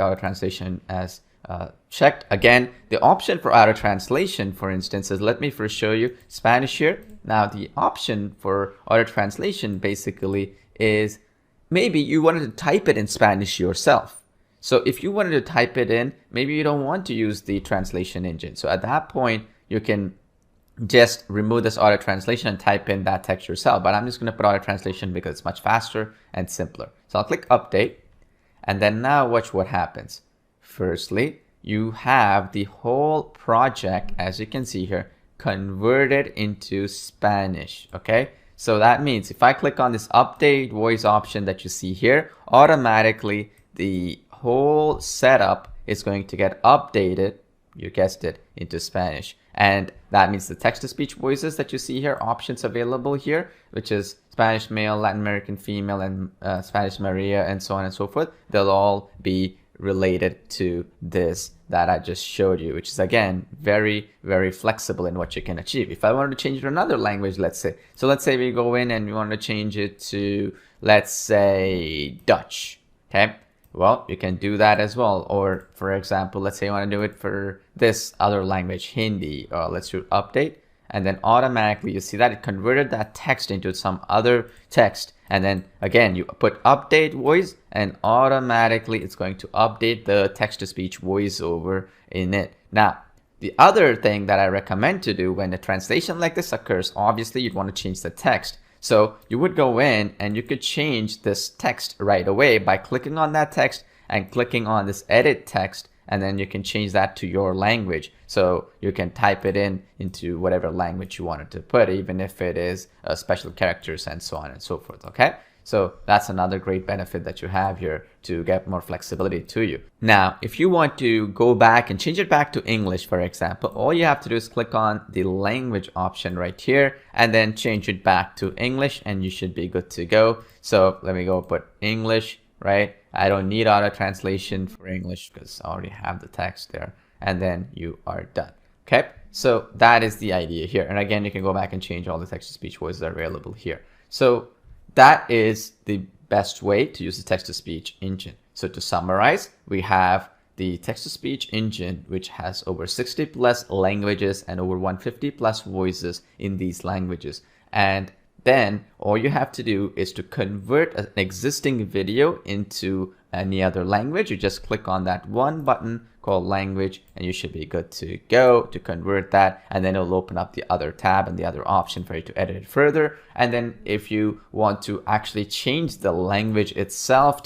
auto translation as checked. Again, the option for auto translation, for instance, is, let me first show you Spanish here. Now, the option for auto translation basically is maybe you wanted to type it in Spanish yourself. So if you wanted to type it in, maybe you don't want to use the translation engine. So at that point, you can just remove this auto translation and type in that text yourself. But I'm just going to put auto translation because it's much faster and simpler. So I'll click update. And then now watch what happens. Firstly, you have the whole project, as you can see here, converted into Spanish. Okay. So that means if I click on this update voice option that you see here, automatically the whole setup is going to get updated, you guessed it, into Spanish. And that means the text-to-speech voices that you see here, options available here, which is Spanish male, Latin American female, and Spanish Maria, and so on and so forth. They'll all be related to this that I just showed you, which is, again, very, very flexible in what you can achieve. If I wanted to change it to another language, let's say. So let's say we go in and we want to change it to, let's say, Dutch. Okay. Well, you can do that as well. Or for example, let's say you want to do it for this other language, Hindi. Let's do update. And then automatically you see that it converted that text into some other text. And then again, you put update voice and automatically it's going to update the text-to-speech voiceover in it. Now, the other thing that I recommend to do when a translation like this occurs, obviously you'd want to change the text. So you would go in and you could change this text right away by clicking on that text and clicking on this edit text, and then you can change that to your language. So you can type it into whatever language you wanted to put, even if it is special characters and so on and so forth. Okay. So that's another great benefit that you have here to get more flexibility to you. Now, if you want to go back and change it back to English, for example, all you have to do is click on the language option right here and then change it back to English and you should be good to go. So let me go put English, right? I don't need auto translation for English because I already have the text there, and then you are done. Okay. So that is the idea here. And again, you can go back and change all the text-to-speech voices that are available here. So that is the best way to use the text-to-speech engine. So to summarize, we have the text-to-speech engine, which has over 60 plus languages and over 150 plus voices in these languages. And then all you have to do is to convert an existing video into any other language. You just click on that one button called language and you should be good to go to convert that, and then it'll open up the other tab and the other option for you to edit it further. And then if you want to actually change the language itself